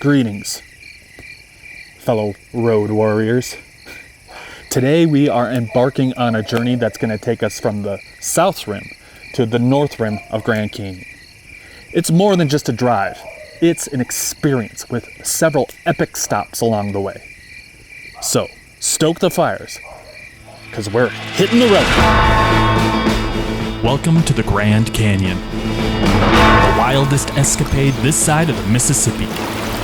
Greetings, fellow road warriors. Today we are embarking on a journey that's going to take us from the south rim to the north rim of Grand Canyon. It's more than just a drive. It's an experience with several epic stops along the way. So, stoke the fires, because we're hitting the road. Welcome to the Grand Canyon, the wildest escapade this side of the Mississippi.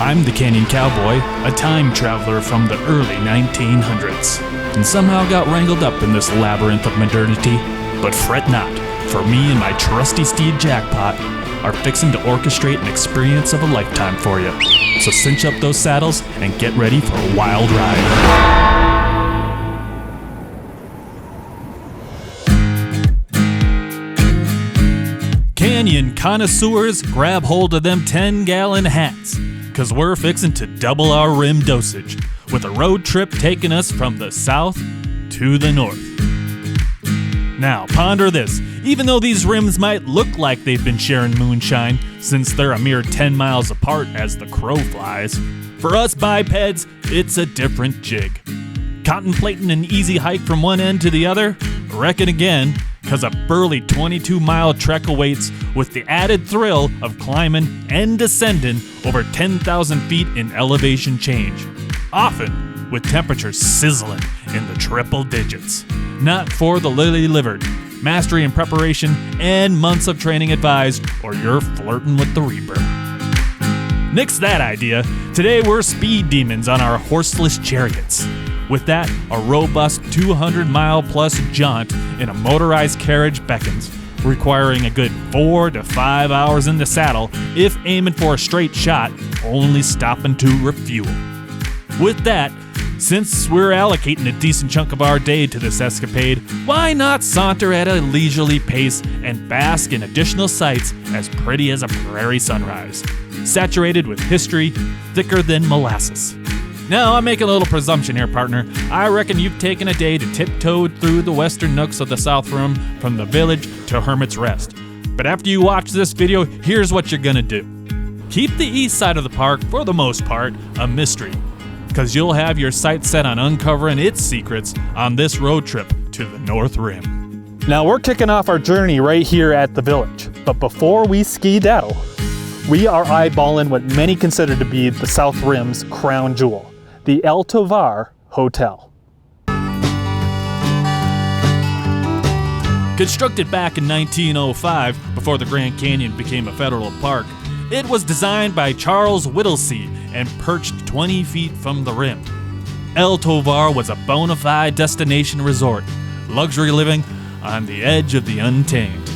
I'm the Canyon Cowboy, a time traveler from the early 1900s, and somehow got wrangled up in this labyrinth of modernity. But fret not, for me and my trusty steed Jackpot are fixing to orchestrate an experience of a lifetime for you. So cinch up those saddles and get ready for a wild ride. Canyon connoisseurs, grab hold of them 10-gallon hats, cause we're fixing to double our rim dosage with a road trip taking us from the south to the north. Now, ponder this. Even though these rims might look like they've been sharing moonshine since they're a mere 10 miles apart as the crow flies, for us bipeds, it's a different jig. Contemplating an easy hike from one end to the other? Reckon again, cause a burly 22-mile trek awaits with the added thrill of climbing and descending over 10,000 feet in elevation change, often with temperatures sizzling in the triple digits. Not for the lily-livered. Mastery and preparation and months of training advised, or you're flirting with the Reaper. Nix that idea. Today we're speed demons on our horseless chariots. With that, a robust 200-mile-plus jaunt in a motorized carriage beckons, requiring a good 4 to 5 hours in the saddle if aiming for a straight shot, only stopping to refuel. With that, since we're allocating a decent chunk of our day to this escapade, why not saunter at a leisurely pace and bask in additional sights as pretty as a prairie sunrise, saturated with history thicker than molasses. Now, I'm making a little presumption here, partner. I reckon you've taken a day to tiptoe through the western nooks of the South Rim from the village to Hermit's Rest. But after you watch this video, here's what you're gonna do. Keep the east side of the park, for the most part, a mystery, because you'll have your sights set on uncovering its secrets on this road trip to the North Rim. Now we're kicking off our journey right here at the village, but before we skedaddle, we are eyeballing what many consider to be the South Rim's crown jewel, the El Tovar Hotel. Constructed back in 1905, before the Grand Canyon became a federal park, it was designed by Charles Whittlesey and perched 20 feet from the rim. El Tovar was a bona fide destination resort, luxury living on the edge of the untamed.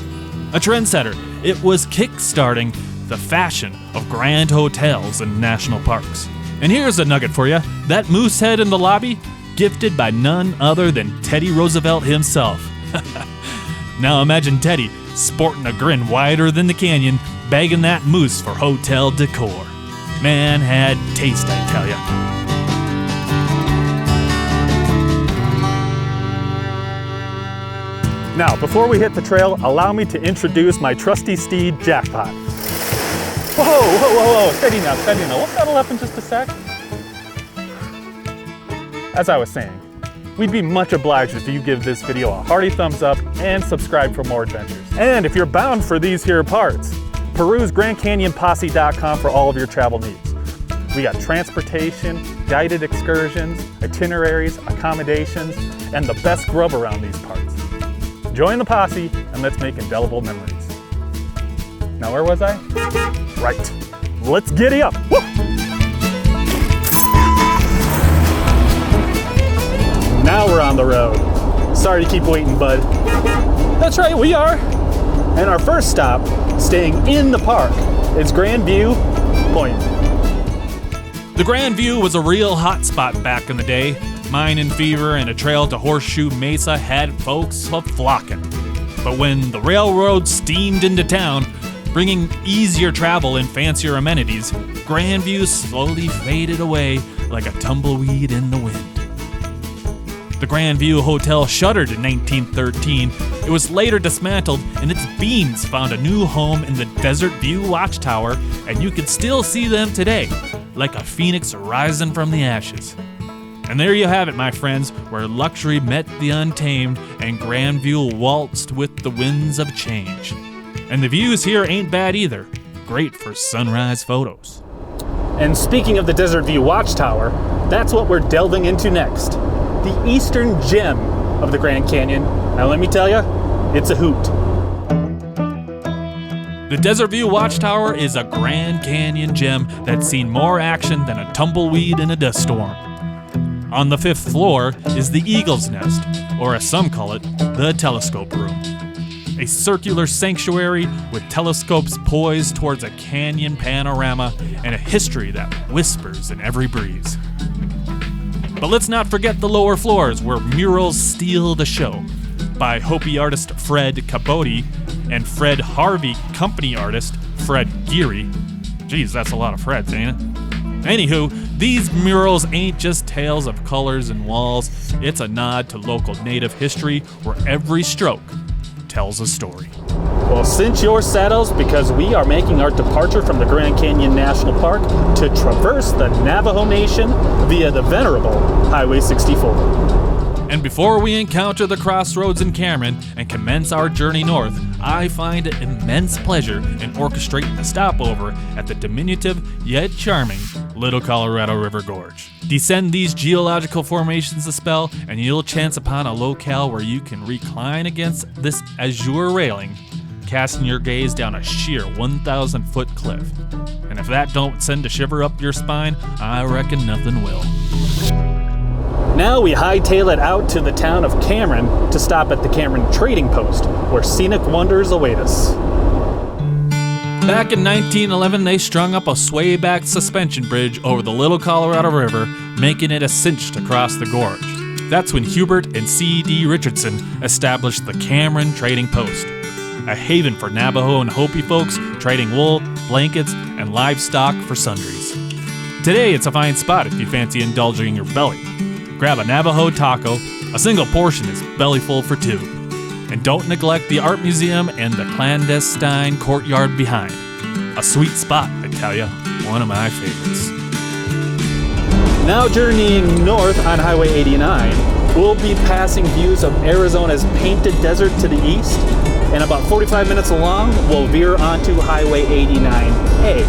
A trendsetter, it was kick-starting the fashion of grand hotels and national parks. And here's a nugget for you. That moose head in the lobby, gifted by none other than Teddy Roosevelt himself. Now imagine Teddy, sporting a grin wider than the canyon, begging that moose for hotel decor. Man had taste, I tell ya. Now, before we hit the trail, allow me to introduce my trusty steed, Jackpot. Whoa, steady now. We'll settle up in just a sec. As I was saying, we'd be much obliged if you give this video a hearty thumbs up and subscribe for more adventures. And if you're bound for these here parts, peruse GrandCanyonPosse.com for all of your travel needs. We got transportation, guided excursions, itineraries, accommodations, and the best grub around these parts. Join the posse and let's make indelible memories. Now where was I? Right. Let's giddy up. Woo! Now we're on the road. Sorry to keep waiting, bud. That's right, we are. And our first stop, staying in the park, is Grand View Point. The Grand View was a real hot spot back in the day. Mining fever and a trail to Horseshoe Mesa had folks a-flocking. But when the railroad steamed into town, bringing easier travel and fancier amenities, Grand View slowly faded away like a tumbleweed in the wind. The Grand View Hotel shuttered in 1913. It was later dismantled, and its beams found a new home in the Desert View Watchtower, and you can still see them today. like a phoenix rising from the ashes. And there you have it, my friends, where luxury met the untamed and Grandview waltzed with the winds of change. And the views here ain't bad either. Great for sunrise photos. And speaking of the Desert View Watchtower, that's what we're delving into next. The eastern gem of the Grand Canyon. Now let me tell you, it's a hoot. The Desert View Watchtower is a Grand Canyon gem that's seen more action than a tumbleweed in a dust storm. On the 5th floor is the Eagle's Nest, or as some call it, the Telescope Room. A circular sanctuary with telescopes poised towards a canyon panorama and a history that whispers in every breeze. But let's not forget the lower floors where murals steal the show by Hopi artist Fred Capote and Fred Harvey company artist Fred Geary. Geez, that's a lot of Freds, ain't it? Anywho, these murals ain't just tales of colors and walls. It's a nod to local native history where every stroke tells a story. Well, cinch your saddles because we are making our departure from the Grand Canyon National Park to traverse the Navajo Nation via the venerable Highway 64. And before we encounter the crossroads in Cameron and commence our journey north, I find it immense pleasure in orchestrating a stopover at the diminutive yet charming Little Colorado River Gorge. Descend these geological formations a spell, and you'll chance upon a locale where you can recline against this azure railing, casting your gaze down a sheer 1,000-foot cliff. And if that don't send a shiver up your spine, I reckon nothing will. Now we hightail it out to the town of Cameron to stop at the Cameron Trading Post, where scenic wonders await us. Back in 1911, they strung up a sway-back suspension bridge over the Little Colorado River, making it a cinch to cross the gorge. That's when Hubert and C.D. Richardson established the Cameron Trading Post, a haven for Navajo and Hopi folks trading wool, blankets, and livestock for sundries. Today, it's a fine spot if you fancy indulging your belly. Grab a Navajo taco, a single portion is belly full for two. And don't neglect the art museum and the clandestine courtyard behind. A sweet spot, I tell ya, one of my favorites. Now journeying north on Highway 89, we'll be passing views of Arizona's Painted Desert to the east, and about 45 minutes along, we'll veer onto Highway 89A.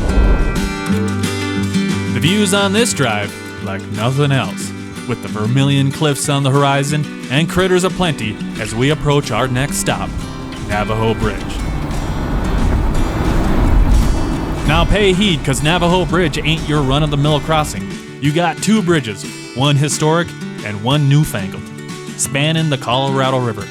The views on this drive, like nothing else, with the Vermillion Cliffs on the horizon and critters aplenty as we approach our next stop, Navajo Bridge. Now pay heed, cause Navajo Bridge ain't your run-of-the-mill crossing. You got two bridges, one historic and one newfangled, spanning the Colorado River.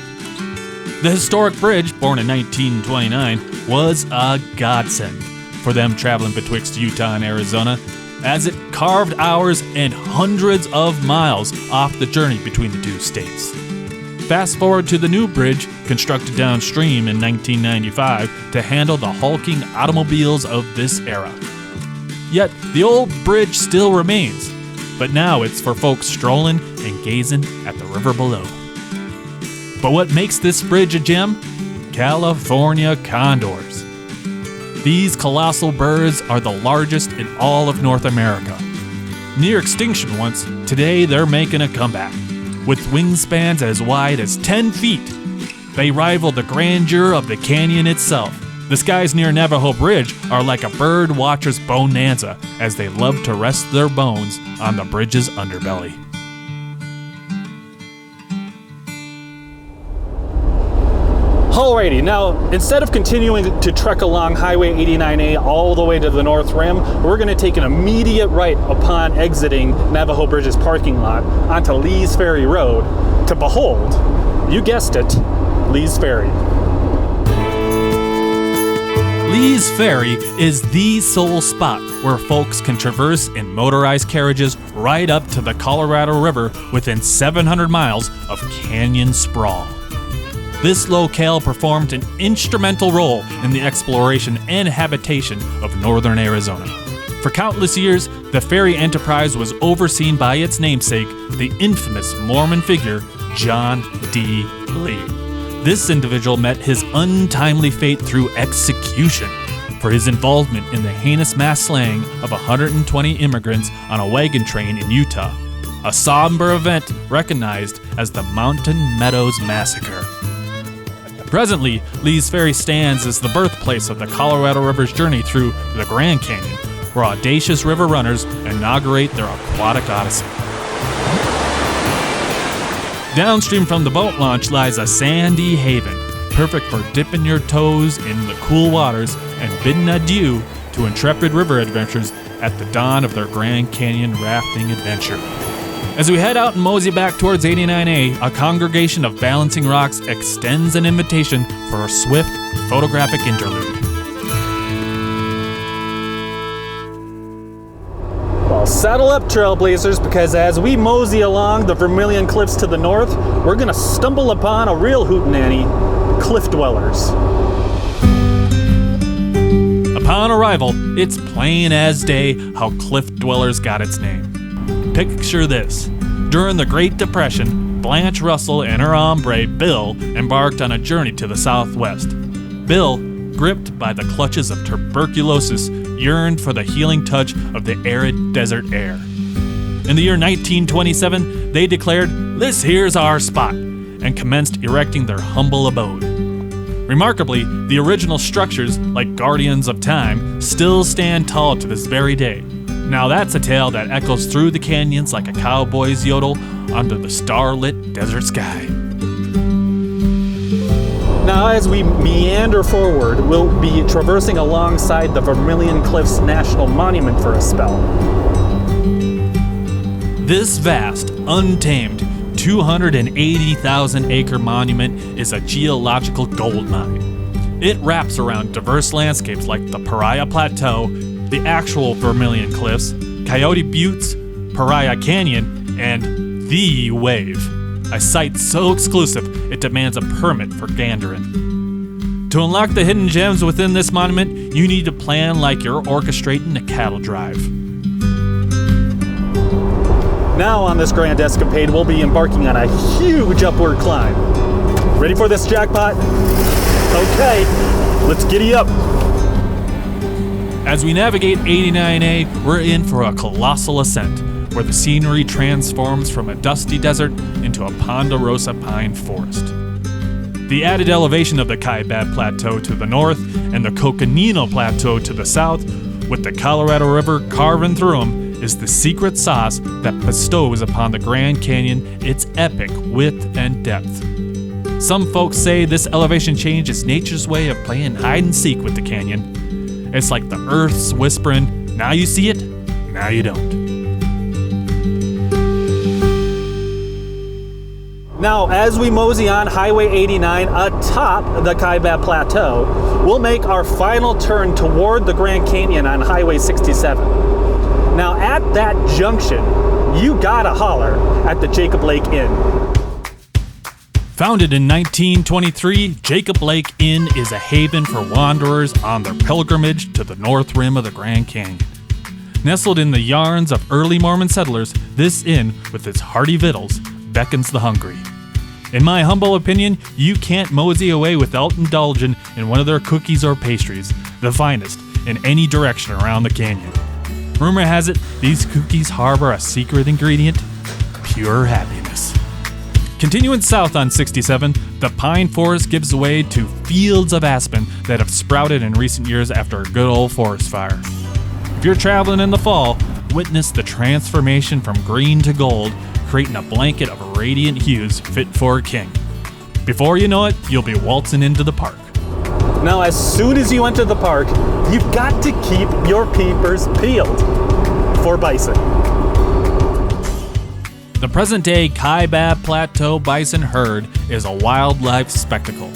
The historic bridge, born in 1929, was a godsend for them traveling betwixt Utah and Arizona, as it carved hours and hundreds of miles off the journey between the two states. Fast forward to the new bridge, constructed downstream in 1995 to handle the hulking automobiles of this era. Yet, the old bridge still remains, but now it's for folks strolling and gazing at the river below. But what makes this bridge a gem? California condors. These colossal birds are the largest in all of North America. Near extinction once, today they're making a comeback. With wingspans as wide as 10 feet, they rival the grandeur of the canyon itself. The skies near Navajo Bridge are like a bird watcher's bonanza as they love to rest their bones on the bridge's underbelly. Alrighty, now instead of continuing to trek along Highway 89A all the way to the North Rim, we're going to take an immediate right upon exiting Navajo Bridge's parking lot onto Lee's Ferry Road to behold, you guessed it, Lee's Ferry. Lee's Ferry is the sole spot where folks can traverse in motorized carriages right up to the Colorado River within 700 miles of canyon sprawl. This locale performed an instrumental role in the exploration and habitation of northern Arizona. For countless years, the ferry enterprise was overseen by its namesake, the infamous Mormon figure, John D. Lee. This individual met his untimely fate through execution for his involvement in the heinous mass slaying of 120 immigrants on a wagon train in Utah, a somber event recognized as the Mountain Meadows Massacre. Presently, Lee's Ferry stands as the birthplace of the Colorado River's journey through the Grand Canyon, where audacious river runners inaugurate their aquatic odyssey. Downstream from the boat launch lies a sandy haven, perfect for dipping your toes in the cool waters and bidding adieu to intrepid river adventurers at the dawn of their Grand Canyon rafting adventure. As we head out and mosey back towards 89A, a congregation of balancing rocks extends an invitation for a swift photographic interlude. Well, saddle up, trailblazers, because as we mosey along the Vermillion Cliffs to the north, we're gonna stumble upon a real hootenanny, cliff dwellers. Upon arrival, it's plain as day how cliff dwellers got its name. Picture this. During the Great Depression, Blanche Russell and her hombre, Bill, embarked on a journey to the southwest. Bill, gripped by the clutches of tuberculosis, yearned for the healing touch of the arid desert air. In the year 1927, they declared, "This here's our spot," and commenced erecting their humble abode. Remarkably, the original structures, like guardians of time, still stand tall to this very day. Now that's a tale that echoes through the canyons like a cowboy's yodel under the starlit desert sky. Now as we meander forward, we'll be traversing alongside the Vermillion Cliffs National Monument for a spell. This vast, untamed, 280,000-acre monument is a geological goldmine. It wraps around diverse landscapes like the Pariah Plateau, the actual Vermillion Cliffs, Coyote Buttes, Pariah Canyon, and The Wave, a site so exclusive it demands a permit for gandering. To unlock the hidden gems within this monument, you need to plan like you're orchestrating a cattle drive. Now on this grand escapade, we'll be embarking on a huge upward climb. Ready for this, Jackpot? Okay, let's giddy up. As we navigate 89A, we're in for a colossal ascent, where the scenery transforms from a dusty desert into a ponderosa pine forest. The added elevation of the Kaibab Plateau to the north and the Coconino Plateau to the south, with the Colorado River carving through them, is the secret sauce that bestows upon the Grand Canyon its epic width and depth. Some folks say this elevation change is nature's way of playing hide and seek with the canyon. It's like the earth's whispering, now you see it, now you don't. Now, as we mosey on Highway 89 atop the Kaibab Plateau, we'll make our final turn toward the Grand Canyon on Highway 67. Now, at that junction, you gotta holler at the Jacob Lake Inn. Founded in 1923, Jacob Lake Inn is a haven for wanderers on their pilgrimage to the north rim of the Grand Canyon. Nestled in the yarns of early Mormon settlers, this inn, with its hearty victuals, beckons the hungry. In my humble opinion, you can't mosey away without indulging in one of their cookies or pastries, the finest in any direction around the canyon. Rumor has it, these cookies harbor a secret ingredient, pure happiness. Continuing south on 67, the pine forest gives way to fields of aspen that have sprouted in recent years after a good old forest fire. If you're traveling in the fall, witness the transformation from green to gold, creating a blanket of radiant hues fit for a king. Before you know it, you'll be waltzing into the park. Now, as soon as you enter the park, you've got to keep your peepers peeled for bison. The present-day Kaibab Plateau bison herd is a wildlife spectacle.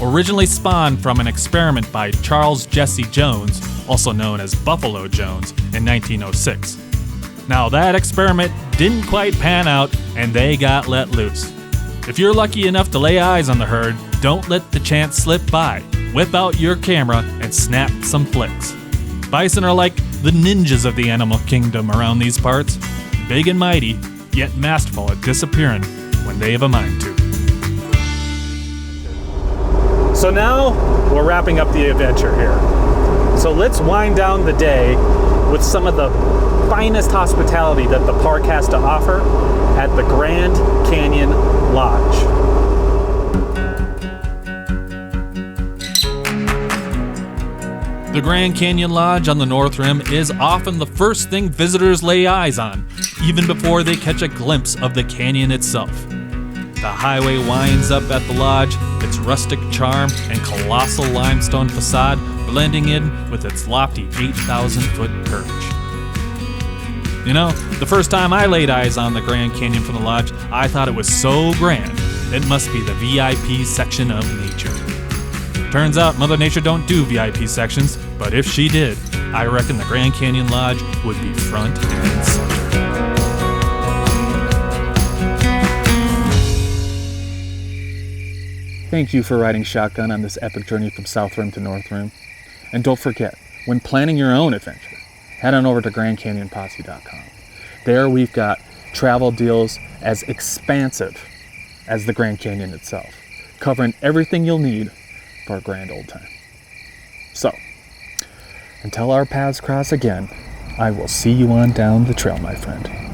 Originally spawned from an experiment by Charles Jesse Jones, also known as Buffalo Jones, in 1906. Now that experiment didn't quite pan out and they got let loose. If you're lucky enough to lay eyes on the herd, don't let the chance slip by. Whip out your camera and snap some flicks. Bison are like the ninjas of the animal kingdom around these parts. Big and mighty, yet masterful at disappearing when they have a mind to. So now we're wrapping up the adventure here. So let's wind down the day with some of the finest hospitality that the park has to offer at the Grand Canyon Lodge. The Grand Canyon Lodge on the North Rim is often the first thing visitors lay eyes on, even before they catch a glimpse of the canyon itself. The highway winds up at the lodge, its rustic charm and colossal limestone facade blending in with its lofty 8,000-foot perch. You know, the first time I laid eyes on the Grand Canyon from the lodge, I thought it was so grand, it must be the VIP section of nature. Turns out Mother Nature don't do VIP sections, but if she did, I reckon the Grand Canyon Lodge would be front and center. Thank you for riding shotgun on this epic journey from South Rim to North Rim. And don't forget, when planning your own adventure, head on over to GrandCanyonPosse.com. There we've got travel deals as expansive as the Grand Canyon itself, covering everything you'll need for a grand old time. So, until our paths cross again, I will see you on down the trail, my friend.